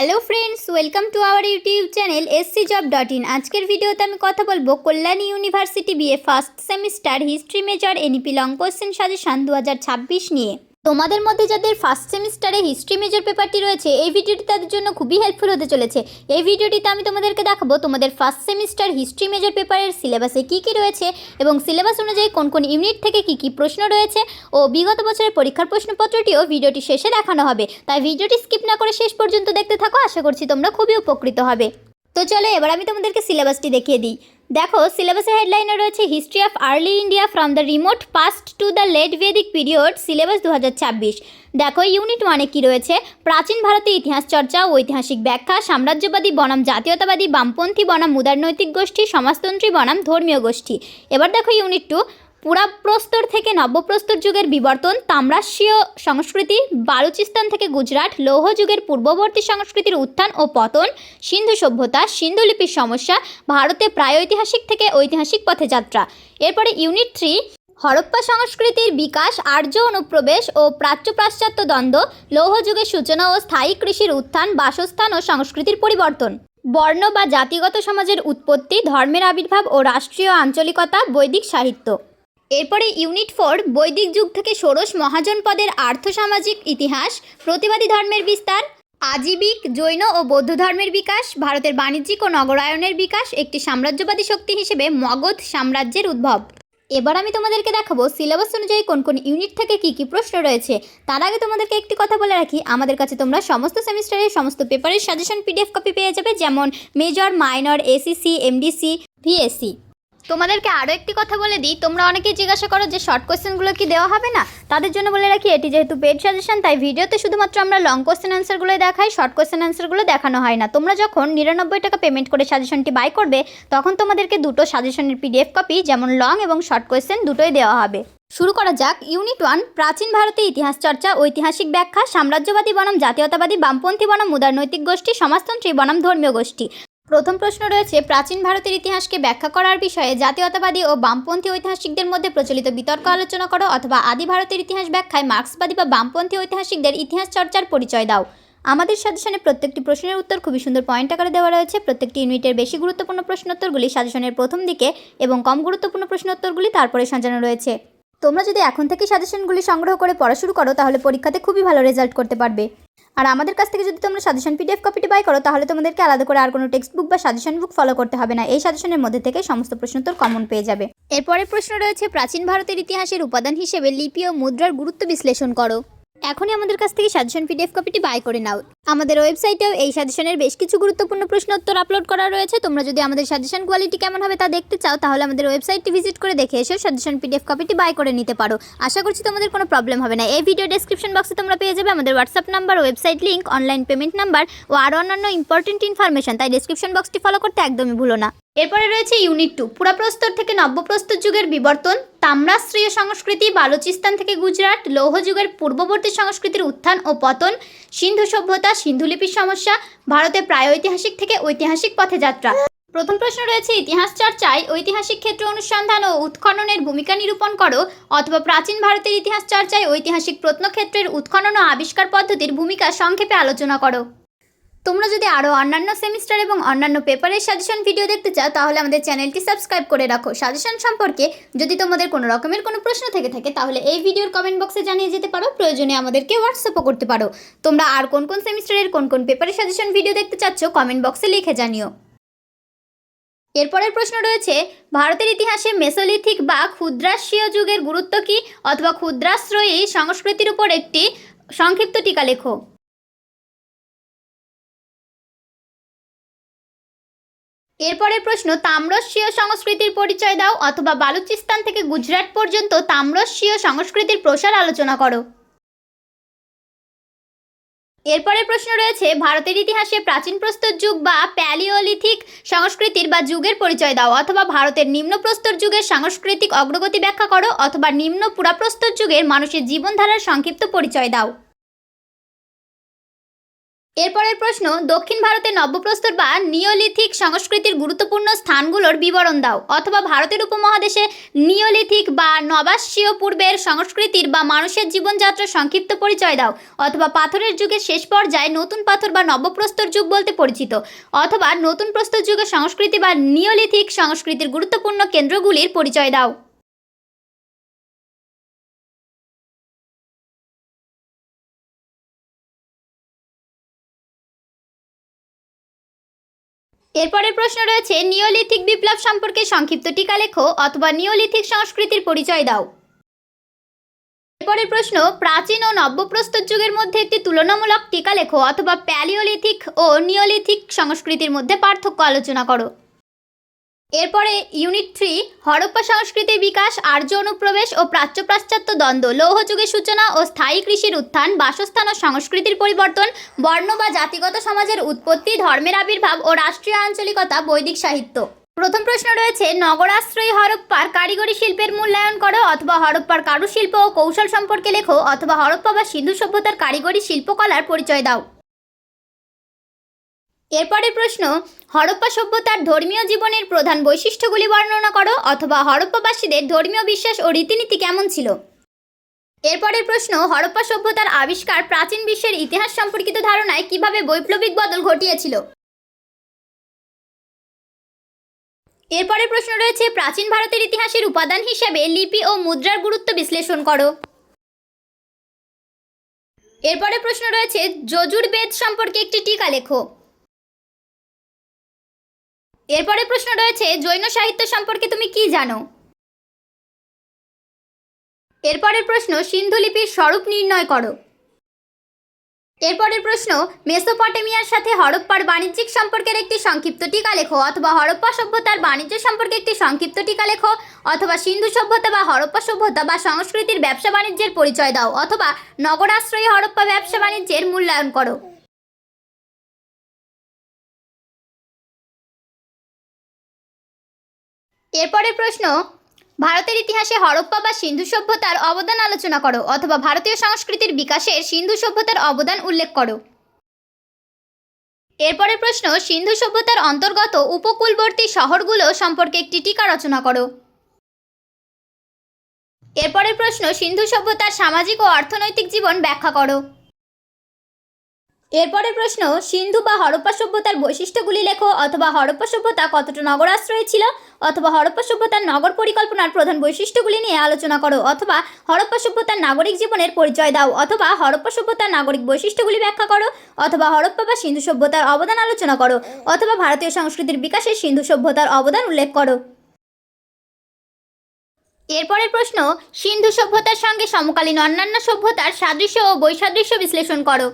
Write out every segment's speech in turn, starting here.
Hello friends, welcome to our YouTube channel scjob.in। আজকের ভিডিওতে আমি কথা বলবো Kalyani university BA first semester history major NEP long question suggestion 2026 নিয়ে। তোমাদের মধ্যে যাদের ফার্স্ট সেমিস্টারে হিস্ট্রি মেজর পেপারটি রয়েছে, এই ভিডিওটি তাদের জন্য খুবই হেল্পফুল হতে চলেছে। এই ভিডিওটিতে আমি তোমাদেরকে দেখাবো তোমাদের ফার্স্ট সেমিস্টার হিস্ট্রি মেজর পেপারের সিলেবাসে কী কী রয়েছে এবং সিলেবাস অনুযায়ী কোন কোন ইউনিট থেকে কী কী প্রশ্ন রয়েছে ও বিগত বছরের পরীক্ষার প্রশ্নপত্রটিও ভিডিওটি শেষে দেখানো হবে। তাই ভিডিওটি স্কিপ না করে শেষ পর্যন্ত দেখতে থাকো, আশা করছি তোমরা খুবই উপকৃত হবে। তো চলো এবার আমি তোমাদেরকে সিলেবাসটি দেখিয়ে দিই। দেখো, সিলেবাসের হেডলাইনে রয়েছে history of early India from the remote past to the late Vedic period, syllabus 2026। দেখো ইউনিট 1-এ কী রয়েছে, প্রাচীন ভারতের ইতিহাস চর্চা, ঐতিহাসিক ব্যাখ্যা, সাম্রাজ্যবাদী বনাম জাতীয়তাবাদী, বামপন্থী বনাম উদারনৈতিক গোষ্ঠী, সমাজতন্ত্রী বনাম ধর্মীয় গোষ্ঠী। এবার দেখো ইউনিট 2, পুরাপ্রস্তর থেকে নব্যপ্রস্তর যুগের বিবর্তন, তাম্রাস্যীয় সংস্কৃতি, বালুচিস্তান থেকে গুজরাট, লৌহ যুগের পূর্ববর্তী সংস্কৃতির উত্থান ও পতন, সিন্ধু সভ্যতা, সিন্ধুলিপির সমস্যা, ভারতে প্রাগৈতিহাসিক থেকে ঐতিহাসিক পথে যাত্রা। এরপরে ইউনিট 3, হরপ্পা সংস্কৃতির বিকাশ, আর্য অনুপ্রবেশ ও প্রাচ্য পাশ্চাত্য দ্বন্দ্ব, লৌহ যুগের সূচনা ও স্থায়ী কৃষির উত্থান, বাসস্থান ও সংস্কৃতির পরিবর্তন, বর্ণ বা জাতিগত সমাজের উৎপত্তি, ধর্মের আবির্ভাব ও রাষ্ট্রীয় আঞ্চলিকতা, বৈদিক সাহিত্য। এরপরে ইউনিট 4, বৈদিক যুগ থেকে ষোড়শ মহাজনপদের আর্থসামাজিক ইতিহাস, প্রতিবাদী ধর্মের বিস্তার, আজীবিক জৈন ও বৌদ্ধ ধর্মের বিকাশ, ভারতের বাণিজ্যিক ও নগরায়নের বিকাশ, একটি সাম্রাজ্যবাদী শক্তি হিসেবে মগধ সাম্রাজ্যের উদ্ভব। এবার আমি তোমাদেরকে দেখাবো সিলেবাস অনুযায়ী কোন কোন ইউনিট থেকে কী কী প্রশ্ন রয়েছে। তার আগে তোমাদেরকে একটি কথা বলে রাখি, আমাদের কাছে তোমরা সমস্ত সেমিস্টারের সমস্ত পেপারের সাজেশন পিডিএফ কপি পেয়ে যাবে, যেমন major, minor, ACC, MDC, VSC. তোমাদেরকে আরও একটি কথা বলে দিই, তোমরা অনেকেই জিজ্ঞাসা করো যে শর্ট কোশ্চেনগুলো কি দেওয়া হবে না। তাদের জন্য বলে রাখি, এটি যেহেতু পেড সাজেশন, তাই ভিডিওতে শুধুমাত্র আমরা লং কোশ্চেন অ্যান্সারগুলোই দেখাই, শর্ট কোশ্চেন অ্যান্সারগুলো দেখানো হয় না। তোমরা যখন 99 টাকা পেমেন্ট করে সাজেশনটি বাই করবে, তখন তোমাদেরকে দুটো সাজেশনের পিডিএফ কপি, যেমন লং এবং শর্ট কোশ্চেন দুটোই দেওয়া হবে। শুরু করা যাক। ইউনিট 1, প্রাচীন ভারতের ইতিহাস চর্চা, ঐতিহাসিক ব্যাখ্যা, সাম্রাজ্যবাদী বনাম জাতীয়তাবাদী, বামপন্থী বনাম উদারনৈতিক গোষ্ঠী, সমাজতন্ত্রী বনাম ধর্মীয় গোষ্ঠী। প্রথম প্রশ্ন রয়েছে, প্রাচীন ভারতের ইতিহাসকে ব্যাখ্যা করার বিষয়ে জাতীয়তাবাদী ও বামপন্থী ঐতিহাসিকদের মধ্যে প্রচলিত বিতর্ক আলোচনা করো, অথবা আদি ভারতের ইতিহাস ব্যাখ্যায় মার্ক্সবাদী বা বামপন্থী ঐতিহাসিকদের ইতিহাস চর্চার পরিচয় দাও। আমাদের সাজেশনে প্রত্যেকটি প্রশ্নের উত্তর খুবই সুন্দর পয়েন্ট আকারে দেওয়া রয়েছে। প্রত্যেকটি ইউনিটের বেশি গুরুত্বপূর্ণ প্রশ্নোত্তরগুলি সাজেশনের প্রথম দিকে এবং কম গুরুত্বপূর্ণ প্রশ্নোত্তরগুলি তারপরে সাজানো রয়েছে। তোমরা যদি এখন থেকে সাজেশনগুলি সংগ্রহ করে পড়া শুরু করো, তাহলে পরীক্ষাতে খুবই ভালো রেজাল্ট করতে পারবে। আর আমাদের কাছ থেকে যদি তোমরা সাজেশন পিডিএফ কপিটি বাই করো, তাহলে তোমাদেরকে আলাদা করে আর কোনো টেক্সট বুক বা সাজেশন বুক ফলো করতে হবে না। এই সাজেশনের মধ্যে থেকে সমস্ত প্রশ্নোত্তর কমন পেয়ে যাবে। এরপরের প্রশ্ন রয়েছে, প্রাচীন ভারতের ইতিহাসের উপাদান হিসেবে লিপি ও মুদ্রার গুরুত্ব বিশ্লেষণ করো। এখনই আমাদের কাছ থেকে সাজেশন পিডিএফ কপিটি বাই করে নাও। আমাদের ওয়েবসাইটেও এই সাজেশনের বেশ কিছু গুরুত্বপূর্ণ প্রশ্ন উত্তর আপলোড করা রয়েছে। তোমরা যদি আমাদের সাজেশন কোয়ালিটি কেমন হবে তা দেখতে চাও, তাহলে আমাদের ওয়েবসাইটটি ভিজিট করে দেখে এসেও সাজেশন পিডিএফ কপিটি বাই করে নিতে পারো। আশা করছি তোমাদের কোনো প্রবলেম হবে না। এই ভিডিও ডেসক্রিপশন বক্সে তোমরা পেয়ে যাবে আমাদের WhatsApp number, website link, online payment number ও আরও অন্যান্য ইম্পর্টেন্ট ইনফরমেশন, তাই ডেসক্রিপশন বক্সটি ফলো করতে একদমই ভুলো না। এরপরে রয়েছে ইউনিট 2, পুরাপ্রস্তর থেকে নব্যপ্রস্তর যুগের বিবর্তন, তাম্রাস্ত্রীয় সংস্কৃতি, বালুচিস্তান থেকে গুজরাট, লৌহ যুগের পূর্ববর্তী সংস্কৃতির উত্থান ও পতন, সিন্ধু সভ্যতা, সিন্ধুলিপির সমস্যা, ভারতে প্রাগৈতিহাসিক থেকে ঐতিহাসিক পথে যাত্রা। প্রথম প্রশ্ন রয়েছে, ইতিহাস চর্চায় ঐতিহাসিক ক্ষেত্র অনুসন্ধান ও উৎখননের ভূমিকা নিরূপণ করো, অথবা প্রাচীন ভারতের ইতিহাস চর্চায় ঐতিহাসিক প্রত্নক্ষেত্রের উৎখনন ও আবিষ্কার পদ্ধতির ভূমিকা সংক্ষেপে আলোচনা করো। তোমরা যদি আরও অন্যান্য সেমিস্টার এবং অন্যান্য পেপারের সাজেশন ভিডিও দেখতে চাও, তাহলে আমাদের চ্যানেলটি সাবস্ক্রাইব করে রাখো। সাজেশন সম্পর্কে যদি তোমাদের কোনো রকমের কোনো প্রশ্ন থেকে থাকে, তাহলে এই ভিডিওর কমেন্ট বক্সে জানিয়ে যেতে পারো। প্রয়োজনে আমাদেরকে হোয়াটসঅ্যাপও করতে পারো। তোমরা আর কোন কোন সেমিস্টারের কোন কোন পেপারের সাজেশন ভিডিও দেখতে চাচ্ছ, কমেন্ট বক্সে লিখে জানিও। এরপরের প্রশ্ন রয়েছে, ভারতের ইতিহাসে মেসোলিথিক বা ক্ষুদ্রাস্যীয় যুগের গুরুত্ব কী, অথবা ক্ষুদ্রাশ্রয়ী সংস্কৃতির উপর একটি সংক্ষিপ্ত টিকা লেখো। এরপরের প্রশ্ন, তাম্রস্যীয় সংস্কৃতির পরিচয় দাও, অথবা বালুচিস্তান থেকে গুজরাট পর্যন্ত তাম্রস্যীয় সংস্কৃতির প্রসার আলোচনা করো। এরপরের প্রশ্ন রয়েছে, ভারতের ইতিহাসে প্রাচীন প্রস্তর যুগ বা প্যালিওলিথিক সংস্কৃতির বা যুগের পরিচয় দাও, অথবা ভারতের নিম্ন প্রস্তর যুগের সাংস্কৃতিক অগ্রগতি ব্যাখ্যা করো, অথবা নিম্ন পুরাপ্রস্তর যুগের মানুষের জীবনধারার সংক্ষিপ্ত পরিচয় দাও। এরপরের প্রশ্ন, দক্ষিণ ভারতের নব্যপ্রস্তর বা নিওলিথিক সংস্কৃতির গুরুত্বপূর্ণ স্থানগুলোর বিবরণ দাও। অথবা ভারতের উপমহাদেশে নিওলিথিক বা নবাস্মীয় পূর্বের সংস্কৃতির বা মানুষের জীবনযাত্রার সংক্ষিপ্ত পরিচয় দাও। অথবা পাথরের যুগের শেষ পর্যায়ে নতুন পাথর বা নব্যপ্রস্তর যুগ বলতে পরিচিত। অথবা নতুন প্রস্তর যুগের সংস্কৃতি বা নিওলিথিক সংস্কৃতির গুরুত্বপূর্ণ কেন্দ্রগুলির পরিচয় দাও। এরপরের প্রশ্ন রয়েছে, নিওলিথিক বিপ্লব সম্পর্কে সংক্ষিপ্ত টিকা লেখো। অথবা নিওলিথিক সংস্কৃতির পরিচয় দাও। এরপরের প্রশ্ন, প্রাচীন ও নব্যপ্রস্তর যুগের মধ্যে একটি তুলনামূলক টিকা লেখো। অথবা প্যালিওলিথিক ও নিওলিথিক সংস্কৃতির মধ্যে পার্থক্য আলোচনা করো। এরপরে ইউনিট 3, হরপ্পা সংস্কৃতির বিকাশ, আর্য অনুপ্রবেশ ও প্রাচ্য পাশ্চাত্য দ্বন্দ্ব, লৌহ যুগের সূচনা ও স্থায়ী কৃষির উত্থান, বাসস্থান ও সংস্কৃতির পরিবর্তন, বর্ণ বা জাতিগত সমাজের উৎপত্তি, ধর্মের আবির্ভাব ও রাষ্ট্রীয় আঞ্চলিকতা, বৈদিক সাহিত্য। প্রথম প্রশ্ন রয়েছে, নগরাশ্রয়ী হরপ্পার কারিগরি শিল্পের মূল্যায়ন করো। অথবা হরপ্পার কারুশিল্প ও কৌশল সম্পর্কে লেখো। অথবা হরপ্পা বা সিন্ধু সভ্যতার কারিগরি শিল্পকলার পরিচয় দাও। এরপরের প্রশ্ন, হরপ্পা সভ্যতার ধর্মীয় জীবনের প্রধান বৈশিষ্ট্যগুলি বর্ণনা করো। অথবা হরপ্পাবাসীদের ধর্মীয় বিশ্বাস ও রীতিনীতি কেমন ছিল। এরপরের প্রশ্ন, হরপ্পা সভ্যতার আবিষ্কার প্রাচীন বিশ্বের ইতিহাস সম্পর্কিত ধারণায় কিভাবে বৈপ্লবিক বদল ঘটিয়েছিল। এরপরের প্রশ্ন রয়েছে, প্রাচীন ভারতের ইতিহাসের উপাদান হিসেবে লিপি ও মুদ্রার গুরুত্ব বিশ্লেষণ করো। এরপরের প্রশ্ন রয়েছে, যজুর্বেদ সম্পর্কে একটি টিকা লেখো। এরপরের প্রশ্ন রয়েছে, জৈন সাহিত্য সম্পর্কে তুমি কি জানো। এরপরের প্রশ্ন, সিন্ধু লিপির স্বরূপ নির্ণয় করো। এরপরের প্রশ্ন, মেসোপটেমিয়ার সাথে হরপ্পার বাণিজ্যিক সম্পর্কের একটি সংক্ষিপ্ত টিকা লেখো। অথবা হরপ্পা সভ্যতার বাণিজ্য সম্পর্কে একটি সংক্ষিপ্ত টিকা লেখো। অথবা সিন্ধু সভ্যতা বা হরপ্পা সভ্যতা বা সংস্কৃতির ব্যবসা বাণিজ্যের পরিচয় দাও। অথবা নগরাশ্রয়ী হরপ্পা ব্যবসা বাণিজ্যের মূল্যায়ন করো। এরপরের প্রশ্ন, ভারতের ইতিহাসে হরপ্পা বা সিন্ধু সভ্যতার অবদান আলোচনা করো। অথবা ভারতীয় সংস্কৃতির বিকাশে সিন্ধু সভ্যতার অবদান উল্লেখ করো। এরপরের প্রশ্ন, সিন্ধু সভ্যতার অন্তর্গত উপকূলবর্তী শহরগুলো সম্পর্কে একটি টিকা রচনা করো। এরপরের প্রশ্ন, সিন্ধু সভ্যতার সামাজিক ও অর্থনৈতিক জীবন ব্যাখ্যা করো। এরপরের প্রশ্ন, সিন্ধু বা হরপ্পা সভ্যতার বৈশিষ্ট্যগুলি লেখো। অথবা হরপ্পা সভ্যতা কতটা নগরাশ্রয়ী ছিল। অথবা হরপ্পা সভ্যতার নগর পরিকল্পনার প্রধান বৈশিষ্ট্যগুলি নিয়ে আলোচনা করো। অথবা হরপ্পা সভ্যতার নাগরিক জীবনের পরিচয় দাও। অথবা হরপ্পা সভ্যতার নাগরিক বৈশিষ্ট্যগুলি ব্যাখ্যা করো। অথবা হরপ্পা বা সিন্ধু সভ্যতার অবদান আলোচনা করো। অথবা ভারতীয় সংস্কৃতির বিকাশে সিন্ধু সভ্যতার অবদান উল্লেখ করো। এরপরের প্রশ্ন, সিন্ধু সভ্যতার সঙ্গে সমকালীন অন্যান্য সভ্যতার সাদৃশ্য ও বৈসাদৃশ্য বিশ্লেষণ করো।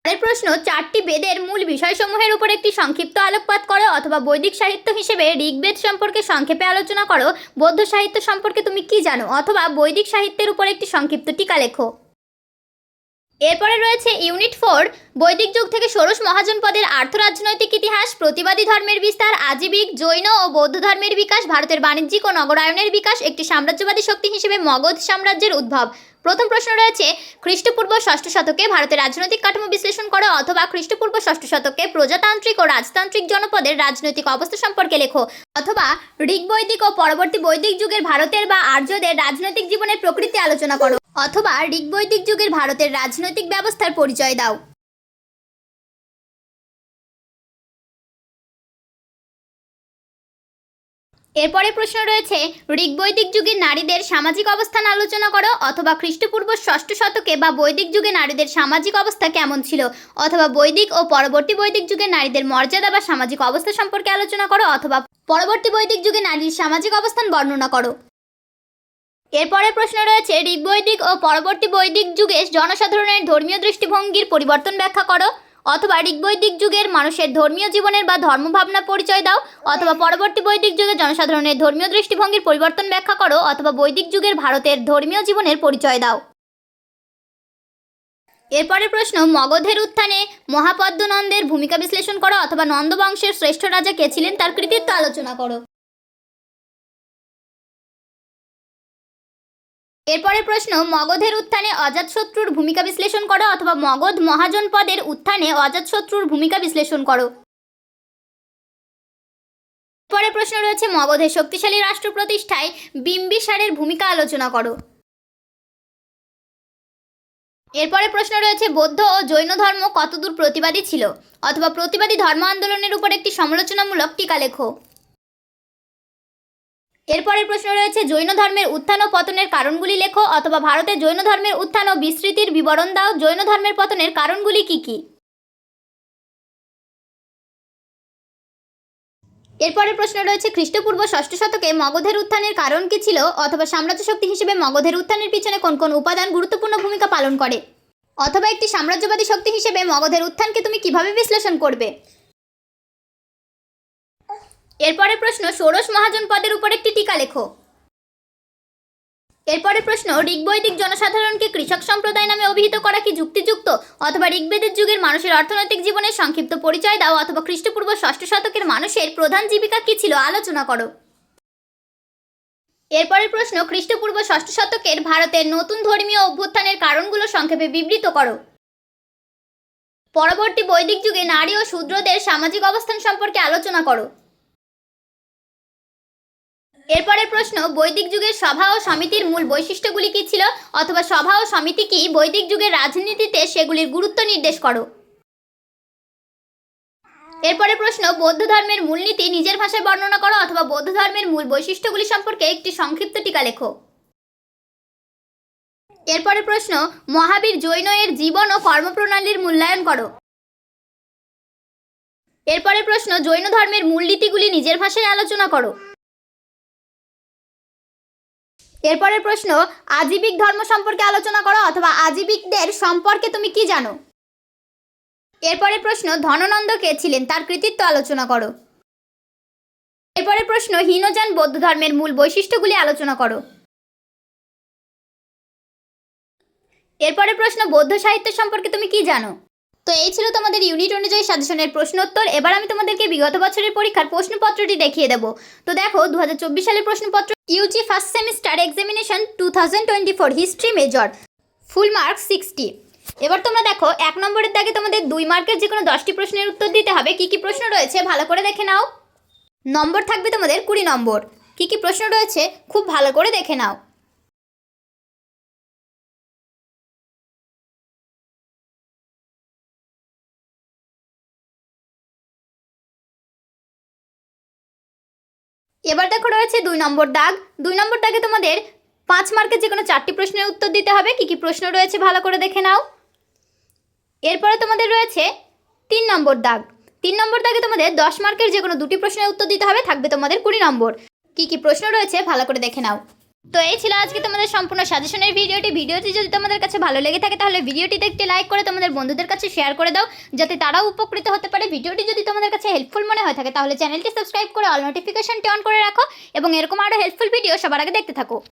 পরের প্রশ্ন, 4টি বেদের মূল বিষয়সমূহের উপর একটি সংক্ষিপ্ত আলোকপাত করো। অথবা বৈদিক সাহিত্য হিসেবে ঋগ্বেদ সম্পর্কে সংক্ষেপে আলোচনা করো। বৌদ্ধ সাহিত্য সম্পর্কে তুমি কি জানো। অথবা বৈদিক সাহিত্যের উপর একটি সংক্ষিপ্ত টিকা লেখো। এরপরে রয়েছে ইউনিট 4, বৈদিক যুগ থেকে ষোড়শ মহাজনপদের আর্থরাজনৈতিক ইতিহাস, প্রতিবাদী ধর্মের বিস্তার, আজীবিক, জৈন ও বৌদ্ধ ধর্মের বিকাশ, ভারতের বাণিজ্যিক ও নগরায়নের বিকাশ, একটি সাম্রাজ্যবাদী শক্তি হিসেবে মগধ সাম্রাজ্যের উদ্ভব। প্রথম প্রশ্ন রয়েছে, খ্রিস্টপূর্ব ষষ্ঠ শতকে ভারতের রাজনৈতিক কাঠামো বিশ্লেষণ করো। অথবা খ্রিস্টপূর্ব ষষ্ঠ শতকে প্রজাতান্ত্রিক ও রাজতান্ত্রিক জনপদের রাজনৈতিক অবস্থা সম্পর্কে লেখো। অথবা ঋগ্বৈদিক ও পরবর্তী বৈদিক যুগের ভারতের বা আর্যদের রাজনৈতিক জীবনের প্রকৃতি আলোচনা করো। অথবা ঋগ্বৈদিক যুগের ভারতের রাজনৈতিক ব্যবস্থার পরিচয় দাও। এরপরে প্রশ্ন রয়েছে, ঋগ্বৈদিক যুগে নারীদের সামাজিক অবস্থান আলোচনা করো। অথবা খ্রিস্টপূর্ব ষষ্ঠ শতকে বা বৈদিক যুগে নারীদের সামাজিক অবস্থা কেমন ছিল। অথবা বৈদিক ও পরবর্তী বৈদিক যুগে নারীদের মর্যাদা বা সামাজিক অবস্থা সম্পর্কে আলোচনা করো। অথবা পরবর্তী বৈদিক যুগে নারীর সামাজিক অবস্থান বর্ণনা করো। এরপরে প্রশ্ন রয়েছে, ঋগ্বৈদিক ও পরবর্তী বৈদিক যুগে জনসাধারণের ধর্মীয় দৃষ্টিভঙ্গির পরিবর্তন ব্যাখ্যা করো। অথবা ঋগ্বৈদিক যুগের মানুষের ধর্মীয় জীবনের বা ধর্মভাবনা পরিচয় দাও। অথবা পরবর্তী বৈদিক যুগে জনসাধারণের ধর্মীয় দৃষ্টিভঙ্গির পরিবর্তন ব্যাখ্যা করো। অথবা বৈদিক যুগের ভারতের ধর্মীয় জীবনের পরিচয় দাও। এরপরের প্রশ্ন, মগধের উত্থানে মহাপদ্মনন্দের ভূমিকা বিশ্লেষণ করো। অথবা নন্দ বংশের শ্রেষ্ঠ রাজা কে ছিলেন তার কৃতিত্ব আলোচনা করো। এরপরের প্রশ্ন, মগধের উত্থানে অজাতশত্রুর ভূমিকা বিশ্লেষণ করো, অথবা মগধ মহাজন পদের উত্থানে অজাতশত্রুর ভূমিকা বিশ্লেষণ করো। পরের প্রশ্ন রয়েছে, মগধের শক্তিশালী রাষ্ট্র প্রতিষ্ঠায় বিম্বিসারের ভূমিকা আলোচনা করো। এরপরে প্রশ্ন রয়েছে, বৌদ্ধ ও জৈন ধর্ম কতদূর প্রতিবাদী ছিল, অথবা প্রতিবাদী ধর্ম আন্দোলনের উপর একটি সমালোচনামূলক টিকা লেখো। এরপরের প্রশ্ন রয়েছে, জৈন ধর্মের উত্থান ও পতনের কারণগুলি লেখো, অথবা ভারতে জৈন ধর্মের উত্থান ও বিস্তৃতির বিবরণ দাও। জৈন ধর্মের পতনের কারণগুলি কি কি? এরপরের প্রশ্ন রয়েছে, খ্রিস্টপূর্ব ষষ্ঠ শতকে মগধের উত্থানের কারণ কি ছিল, অথবা সাম্রাজ্য শক্তি হিসেবে মগধের উত্থানের পিছনে কোন কোন উপাদান গুরুত্বপূর্ণ ভূমিকা পালন করে, অথবা একটি সাম্রাজ্যবাদী শক্তি হিসেবে মগধের উত্থানকে তুমি কিভাবে বিশ্লেষণ করবে। এরপরের প্রশ্ন, ষোড়শ মহাজন পদের উপর একটি টিকা লেখো। এরপরের প্রশ্ন, ঋগ্বৈদিক জনসাধারণকে কৃষক সম্প্রদায় নামে অভিহিত করা কি যুক্তিযুক্ত, অথবা ঋগ্বেদের যুগের মানুষের অর্থনৈতিক জীবনের সংক্ষিপ্ত পরিচয় দাও, অথবা খ্রিস্টপূর্ব ষষ্ঠ শতকের মানুষের প্রধান জীবিকা কি ছিল আলোচনা করো। এরপরের প্রশ্ন, খ্রিস্টপূর্ব ষষ্ঠ শতকের ভারতের নতুন ধর্মীয় অভ্যুত্থানের কারণগুলো সংক্ষেপে বিবৃত করো। পরবর্তী বৈদিক যুগে নারী ও শূদ্রদের সামাজিক অবস্থান সম্পর্কে আলোচনা করো। এরপরের প্রশ্ন, বৈদিক যুগের সভা ও সমিতির মূল বৈশিষ্ট্যগুলি কী ছিল, অথবা সভা ও সমিতি কি বৈদিক যুগের রাজনীতিতে সেগুলির গুরুত্ব নির্দেশ করো। এরপরের প্রশ্ন, বৌদ্ধ ধর্মের মূলনীতি নিজের ভাষায় বর্ণনা করো, অথবা বৌদ্ধ ধর্মের মূল বৈশিষ্ট্যগুলি সম্পর্কে একটি সংক্ষিপ্ত টিকা লেখো। এরপরের প্রশ্ন, মহাবীর জৈন এর জীবন ও কর্মপ্রণালীর মূল্যায়ন করো। এরপরের প্রশ্ন, জৈন ধর্মের মূলনীতিগুলি নিজের ভাষায় আলোচনা করো। এরপরের প্রশ্ন, আজীবিক ধর্ম সম্পর্কে আলোচনা করো, অথবা আজীবিকদের সম্পর্কে তুমি কি জানো। এরপরের প্রশ্ন, ধননন্দ কে ছিলেন, তার কৃতিত্ব আলোচনা করো। এরপরের প্রশ্ন, হীনযান বৌদ্ধ ধর্মের মূল বৈশিষ্ট্যগুলি আলোচনা করো। এরপরের প্রশ্ন, বৌদ্ধ সাহিত্য সম্পর্কে তুমি কি জানো। তো এই ছিল তোমাদের ইউনিট অনুযায়ী সাজেশনের প্রশ্নোত্তর। এবার আমি তোমাদেরকে বিগত বছরের পরীক্ষার প্রশ্নপত্রটি দেখিয়ে দেবো। তো দেখো, 2024 সালের প্রশ্নপত্র, Yuji first semester examination 2024 history major, full mark 60। এবার তোমরা দেখো, 1 নম্বরের দাগে তোমাদের 2 মার্কের যে কোনো 10টি প্রশ্নের উত্তর দিতে হবে। কি কি প্রশ্ন রয়েছে ভালো করে দেখে নাও। নম্বর থাকবে তোমাদের 20 নম্বর। কি কি প্রশ্ন রয়েছে খুব ভালো করে দেখে নাও। এবার দেখো, রয়েছে 2 নম্বর দাগ। 2 নম্বর দাগে তোমাদের 5 মার্কের যে কোনো 4টি প্রশ্নের উত্তর দিতে হবে। কি কি প্রশ্ন রয়েছে ভালো করে দেখে নাও। এরপরে তোমাদের রয়েছে 3 নম্বর দাগ। 3 নম্বর দাগে তোমাদের 10 মার্কের যে কোনো 2টি প্রশ্নের উত্তর দিতে হবে, থাকবে তোমাদের 20 নম্বর। কি কি প্রশ্ন রয়েছে ভালো করে দেখে নাও। তো এই ছিল আজকে তোমাদের সম্পূর্ণ সাজেশনের ভিডিওটি যদি তোমাদের কাছে ভালো লেগে থাকে তাহলে ভিডিওটিতে একটি লাইক করে তোমাদের বন্ধুদের কাছে শেয়ার করে দাও, যাতে তারাও উপকৃত হতে পারে। ভিডিওটি যদি তোমাদের কাছে হেল্পফুল মনে হয়ে থাকে তাহলে চ্যানেলটি সাবস্ক্রাইব করে অল নোটিফিকেশনটি অন করে রাখো, এবং এরকম আরও হেল্পফুল ভিডিও সবার আগে দেখতে থাকো।